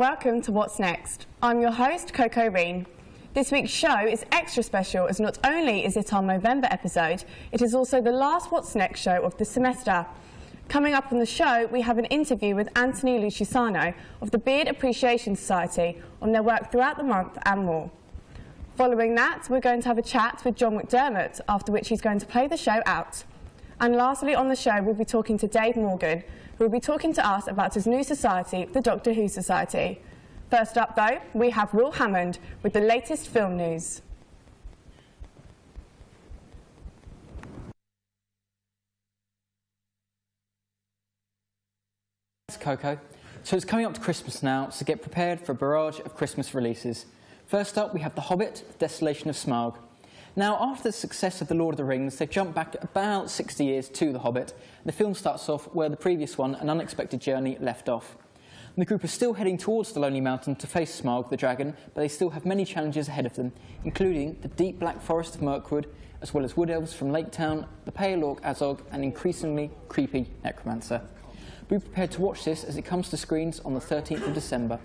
welcome to What's Next. I'm your host, Coco Reen. This week's show is extra special as not only is it our November episode, it is also the last What's Next show of the semester. Coming up on the show, we have an interview with Anthony Lucisano of the Beard Appreciation Society on their work throughout the month and more. Following that, we're going to have a chat with John McDermott, after which he's going to play the show out. And lastly on the show, we'll be talking to Dave Morgan, who will be talking to us about his new society, the Doctor Who Society. First up, though, we have Will Hammond with the latest film news. Thanks, Coco. So it's coming up to Christmas now, so get prepared for a barrage of Christmas releases. First up, we have The Hobbit, Desolation of Smaug. Now, after the success of The Lord of the Rings, they've jumped back about 60 years to The Hobbit. The film starts off where the previous one, An Unexpected Journey, left off. And the group are still heading towards the Lonely Mountain to face Smaug the dragon, but they still have many challenges ahead of them, including the deep black forest of Mirkwood, as well as wood elves from Lake Town, the Pale Orc Azog, and increasingly creepy Necromancer. Be prepared to watch this as it comes to screens on the 13th of December.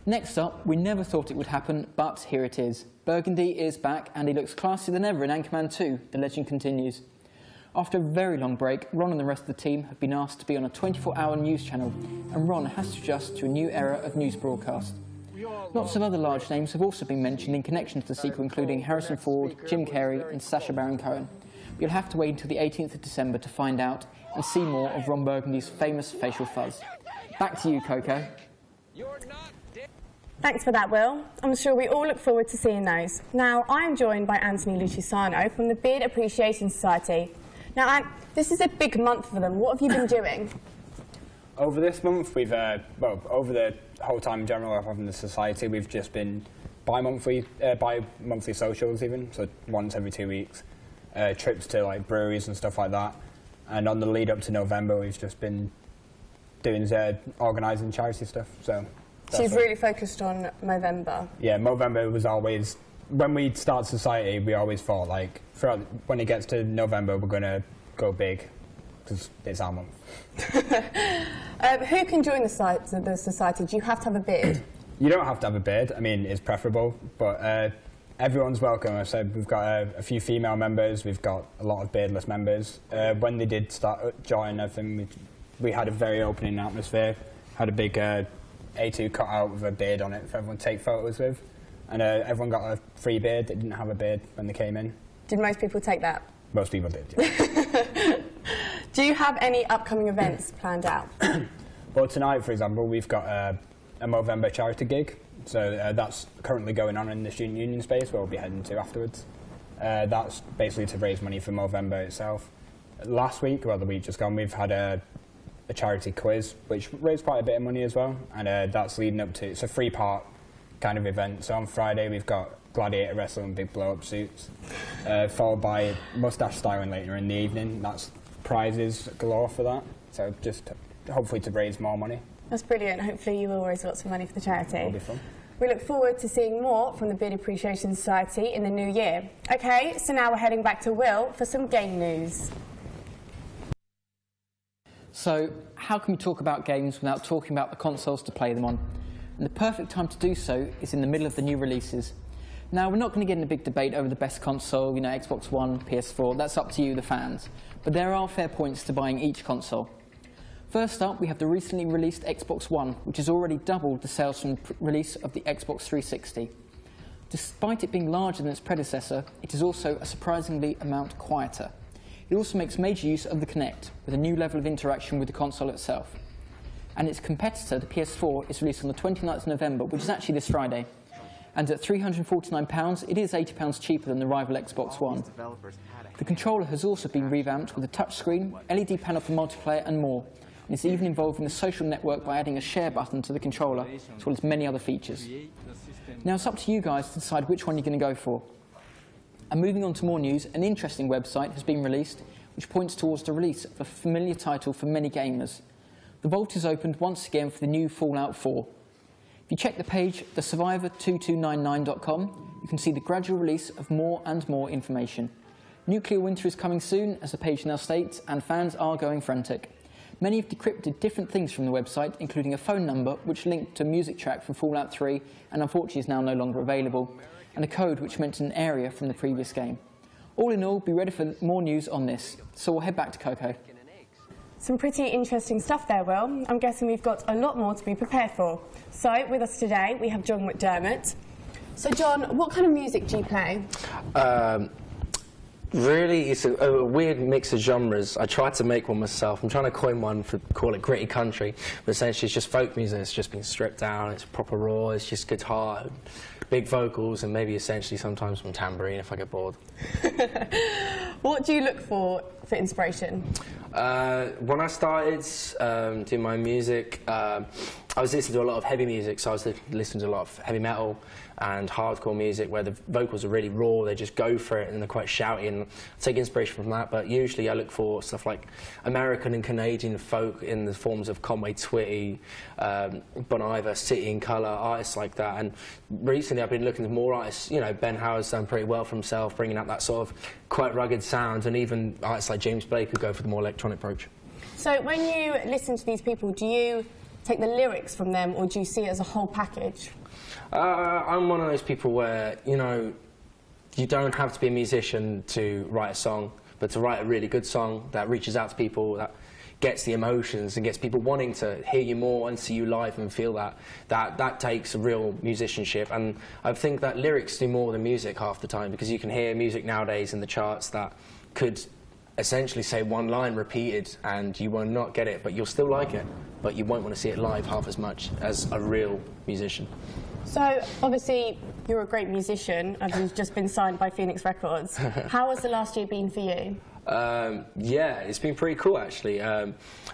Next up, we never thought it would happen, but here it is. Burgundy is back, and he looks classier than ever in Anchorman 2, the legend continues. After a very long break, Ron and the rest of the team have been asked to be on a 24-hour news channel, and Ron has to adjust to a new era of news broadcast. Lots of other large names have also been mentioned in connection to the sequel, including Harrison Ford, Jim Carrey, and Sacha Baron Cohen. But you'll have to wait until the 18th of December to find out and see more of Ron Burgundy's famous facial fuzz. Back to you, Coco. Thanks for that, Will. I'm sure we all look forward to seeing those. Now, I'm joined by Anthony Lucisano from the Beard Appreciation Society. Now, this is a big month for them. What have you been doing? Over this month, we've, over the whole time in general of having the society, we've just been bi-monthly socials even, so once every 2 weeks, trips to like breweries and stuff like that. And on the lead up to November, we've just been doing organising charity stuff. So you've really focused on Movember? Yeah, Movember was always, when we start society, we always thought like, when it gets to November, we're going to go big, because it's our month. Who can join the society? Do you have to have a beard? You don't have to have a beard. I mean, it's preferable, but everyone's welcome. I said we've got a few female members, we've got a lot of beardless members. When they did start join, I think we had a very opening atmosphere, had a big A2 cut out with a beard on it for everyone to take photos with, and everyone got a free beard that didn't have a beard when they came in. Did most people take that? Most people did, yeah. Do you have any upcoming events planned out? Well, tonight, for example, we've got a Movember charity gig, so that's currently going on in the Student Union space, where we'll be heading to afterwards. That's basically to raise money for Movember itself. Last week, well, the week just gone, we've had a charity quiz, which raised quite a bit of money as well, and that's leading up to, it's a three-part kind of event. So on Friday we've got gladiator wrestling, big blow-up suits, followed by mustache styling later in the evening. That's prizes galore for that, so just hopefully to raise more money. That's brilliant. Hopefully you will raise lots of money for the charity. It'll be fun. We look forward to seeing more from the Beard Appreciation Society in the new year. Okay, so now we're heading back to Will for some game news. So, how can we talk about games without talking about the consoles to play them on? And the perfect time to do so is in the middle of the new releases. Now, we're not going to get in a big debate over the best console, you know, Xbox One, PS4, that's up to you, the fans. But there are fair points to buying each console. First up, we have the recently released Xbox One, which has already doubled the sales from the release of the Xbox 360. Despite it being larger than its predecessor, it is also a surprisingly amount quieter. It also makes major use of the Kinect, with a new level of interaction with the console itself. And its competitor, the PS4, is released on the 29th of November, which is actually this Friday. And at £349, it is £80 cheaper than the rival Xbox One. The controller has also been revamped with a touchscreen, LED panel for multiplayer and more. And it's even involved in the social network by adding a share button to the controller, as well as many other features. Now it's up to you guys to decide which one you're going to go for. And moving on to more news, an interesting website has been released which points towards the release of a familiar title for many gamers. The vault is opened once again for the new Fallout 4. If you check the page, thesurvivor2299.com, you can see the gradual release of more and more information. Nuclear Winter is coming soon, as the page now states, and fans are going frantic. Many have decrypted different things from the website, including a phone number which linked to a music track from Fallout 3 and unfortunately is now no longer available, and a code which mentioned an area from the previous game. All in all, be ready for more news on this. So we'll head back to Coco. Some pretty interesting stuff there, Will. I'm guessing we've got a lot more to be prepared for. So with us today, we have John McDermott. So John, what kind of music do you play? Really, it's a weird mix of genres. I tried to make one myself. I'm trying to coin one for call it gritty country, but essentially it's just folk music. It's just been stripped down. It's proper raw. It's just guitar, big vocals, and maybe essentially sometimes some tambourine if I get bored. What do you look for inspiration? When I started doing my music, I was listening to a lot of heavy music, so I was listening to a lot of heavy metal and hardcore music where the vocals are really raw, they just go for it and they're quite shouty, and I take inspiration from that. But usually I look for stuff like American and Canadian folk in the forms of Conway Twitty, Bon Iver, City and Colour, artists like that. And recently I've been looking at more artists, you know, Ben Howard's done pretty well for himself, bringing out that sort of quite rugged sound, and even artists like James Blake who go for the more electronic approach. So when you listen to these people, do you take the lyrics from them or do you see it as a whole package? I'm one of those people where, you know, you don't have to be a musician to write a song, but to write a really good song that reaches out to people, that gets the emotions and gets people wanting to hear you more and see you live and feel that takes a real musicianship. And I think that lyrics do more than music half the time, because you can hear music nowadays in the charts that could essentially say one line repeated and you will not get it, but you'll still like it, but you won't want to see it live half as much as a real musician. So obviously you're a great musician and you've just been signed by Phoenix Records. How has the last year been for you? Yeah, it's been pretty cool actually.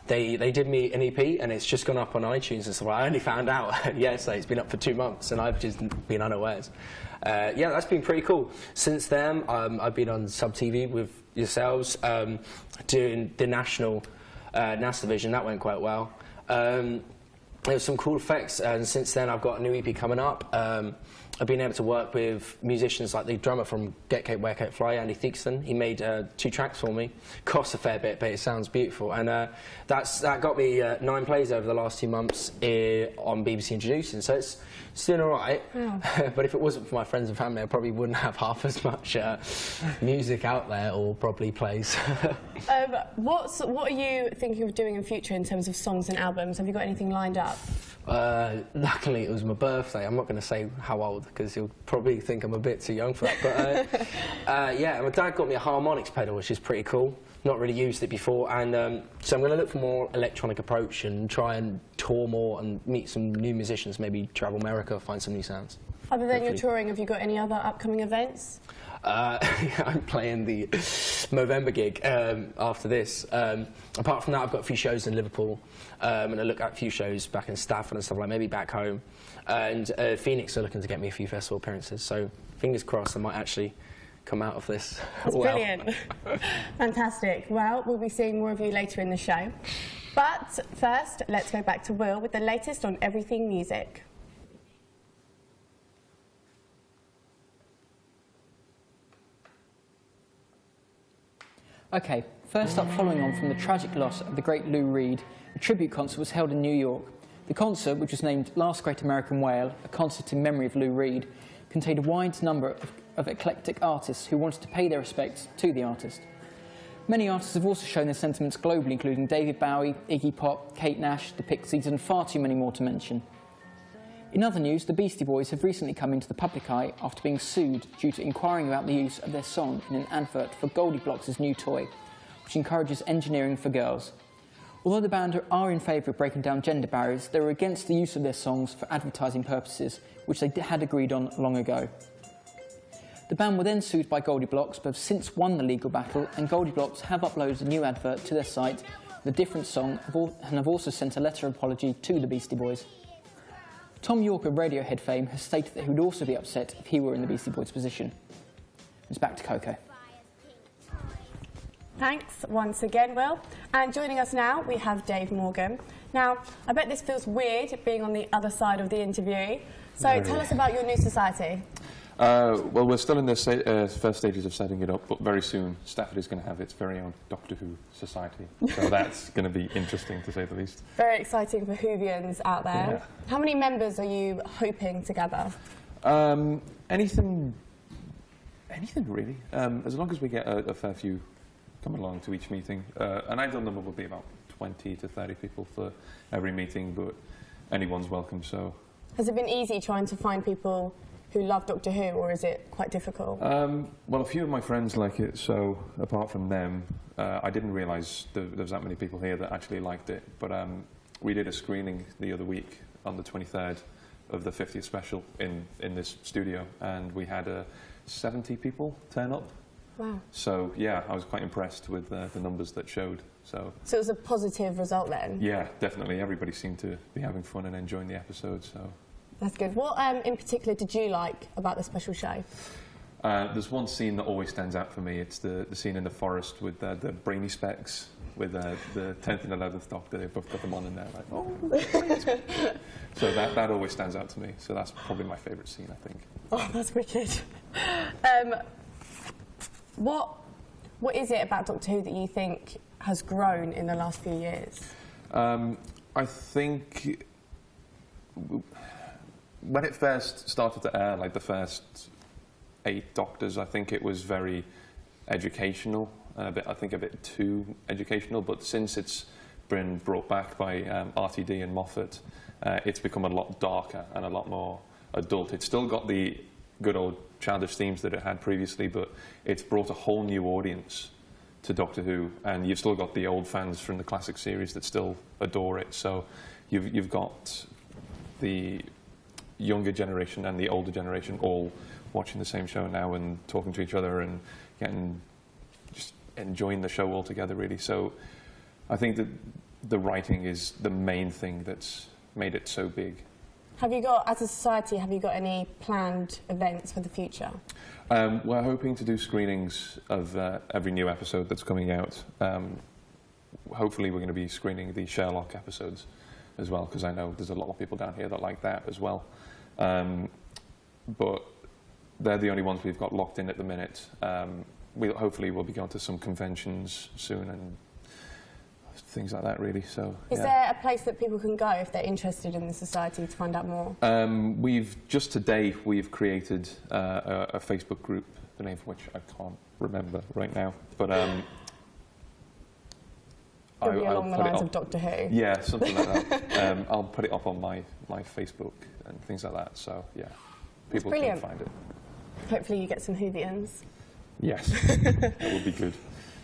They did me an EP and it's just gone up on iTunes and stuff. I only found out yesterday. It's been up for 2 months and I've just been unawares. Yeah, that's been pretty cool. Since then, I've been on Sub TV with yourselves, doing the national NAS division. That went quite well. There was some cool effects, and since then I've got a new EP coming up. I've been able to work with musicians like the drummer from Get Cake, Wear Cake, Fly, Andy Theakston. He made 2 tracks for me. Costs a fair bit, but it sounds beautiful. And that got me 9 plays over the last 2 months on BBC Introducing, so it's doing all right. Oh. But if it wasn't for my friends and family, I probably wouldn't have half as much music out there or probably plays. What are you thinking of doing in future in terms of songs and albums? Have you got anything lined up? Luckily, it was my birthday. I'm not going to say how old because he'll probably think I'm a bit too young for that. But yeah, my dad got me a harmonics pedal, which is pretty cool. Not really used it before, and so I'm going to look for more electronic approach and try and tour more and meet some new musicians. Maybe travel America, find some new sounds. Other than your touring, have you got any other upcoming events? I'm playing the Movember gig after this. Apart from that, I've got a few shows in Liverpool, and I look at a few shows back in Stafford and stuff like maybe back home. And Phoenix are looking to get me a few festival appearances, so fingers crossed I might actually come out of this. That's brilliant. Fantastic. Well, we'll be seeing more of you later in the show. But first, let's go back to Will with the latest on everything music. Okay, first up, following on from the tragic loss of the great Lou Reed, a tribute concert was held in New York. The concert, which was named Last Great American Whale, a concert in memory of Lou Reed, contained a wide number of eclectic artists who wanted to pay their respects to the artist. Many artists have also shown their sentiments globally, including David Bowie, Iggy Pop, Kate Nash, the Pixies, and far too many more to mention. In other news, the Beastie Boys have recently come into the public eye after being sued due to inquiring about the use of their song in an advert for Goldie Blox's new toy, which encourages engineering for girls. Although the band are in favour of breaking down gender barriers, they were against the use of their songs for advertising purposes, which they had agreed on long ago. The band were then sued by Goldie Blox, but have since won the legal battle, and Goldie Blox have uploaded a new advert to their site with a different song and have also sent a letter of apology to the Beastie Boys. Tom York of Radiohead fame has stated that he would also be upset if he were in the Beastie Boys' position. It's back to Coco. Thanks once again, Will. And joining us now, we have Dave Morgan. Now, I bet this feels weird, being on the other side of the interview. So tell us about your new society. Well, we're still in the first stages of setting it up, but very soon Stafford is going to have its very own Doctor Who society. So that's going to be interesting, to say the least. Very exciting for Whovians out there. Yeah. How many members are you hoping to gather? Anything really. As long as we get a fair few come along to each meeting. An ideal number would be about 20 to 30 people for every meeting, but anyone's welcome. So, has it been easy trying to find people who love Doctor Who, or is it quite difficult? Well, a few of my friends like it, so apart from them, I didn't realise there was that many people here that actually liked it. But we did a screening the other week on the 23rd of the 50th special in this studio, and we had 70 people turn up. Wow. So, yeah, I was quite impressed with the numbers that showed. So it was a positive result then? Yeah, definitely. Everybody seemed to be having fun and enjoying the episode, so... That's good. What in particular did you like about the special show? There's one scene that always stands out for me. It's the scene in the forest with the brainy specs, with the 10th and 11th Doctor. They've both got them on in there, like, oh, brainy specs. So that always stands out to me. So that's probably my favourite scene, I think. Oh, that's wicked. What is it about Doctor Who that you think has grown in the last few years? I think when it first started to air, like the first 8 Doctors, I think it was very educational, a bit too educational, but since it's been brought back by RTD and Moffat, it's become a lot darker and a lot more adult. It's still got the good old childish themes that it had previously, but it's brought a whole new audience to Doctor Who, and you've still got the old fans from the classic series that still adore it. So you've got the younger generation and the older generation all watching the same show now and talking to each other and just enjoying the show all together, really. So I think that the writing is the main thing that's made it so big. As a society, have you got any planned events for the future? We're hoping to do screenings of every new episode that's coming out. Hopefully we're going to be screening the Sherlock episodes as well, because I know there's a lot of people down here that like that as well. But they're the only ones we've got locked in at the minute. Hopefully we'll be going to some conventions soon and things like that, really. So, is there a place that people can go if they're interested in the society to find out more? We've created a Facebook group, the name of which I can't remember right now, but it'll be along the lines of Doctor Who. Yeah, something like that. I'll put it up on my Facebook and things like that. So yeah, people can find it. Hopefully you get some Whovians. Yes, that would be good.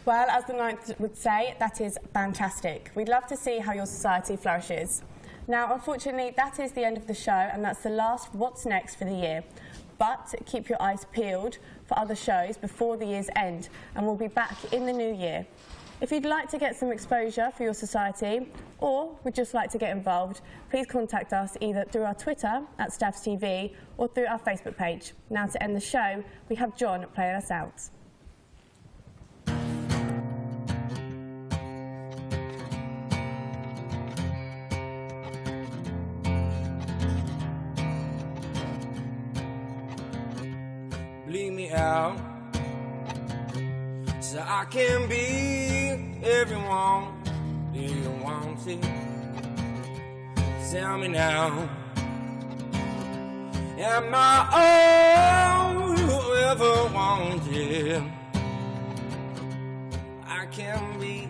Well, as the Ninth would say, that is fantastic. We'd love to see how your society flourishes. Now, unfortunately, that is the end of the show, and that's the last What's Next for the year. But keep your eyes peeled for other shows before the year's end, and we'll be back in the new year. If you'd like to get some exposure for your society, or would just like to get involved, please contact us either through our Twitter @StaffsTV or through our Facebook page. Now, to end the show, we have John playing us out. Bleed me out so I can be everyone you want to. Tell me now, am I all you ever wanted? I can be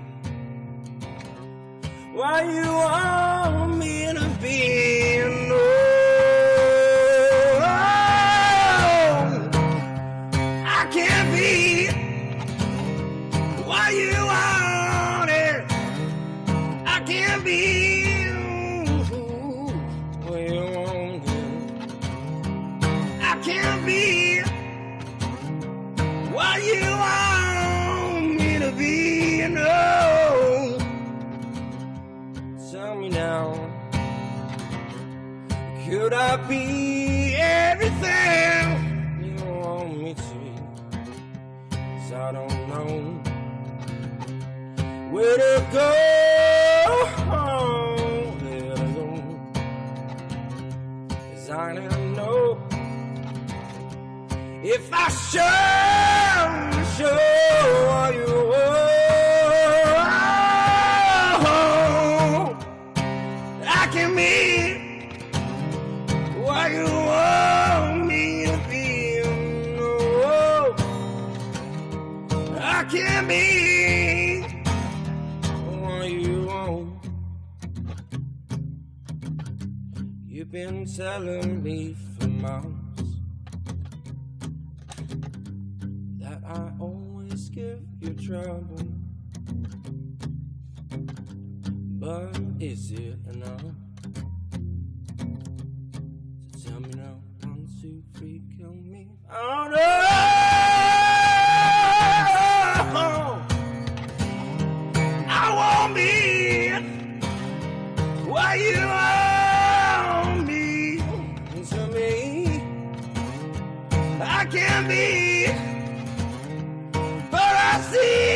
what you want me to be. No. Could I be everything you want me to be? 'Cause I don't know where to go, where to go. 'Cause I don't know if I show you I can be what you want me to be. No, I can be what you want. You've been telling me for months that I always give you trouble, but is it enough to tell me now? 1, 2, 3, kill me. Oh no! I won't be what you want me to be. I can be, but I see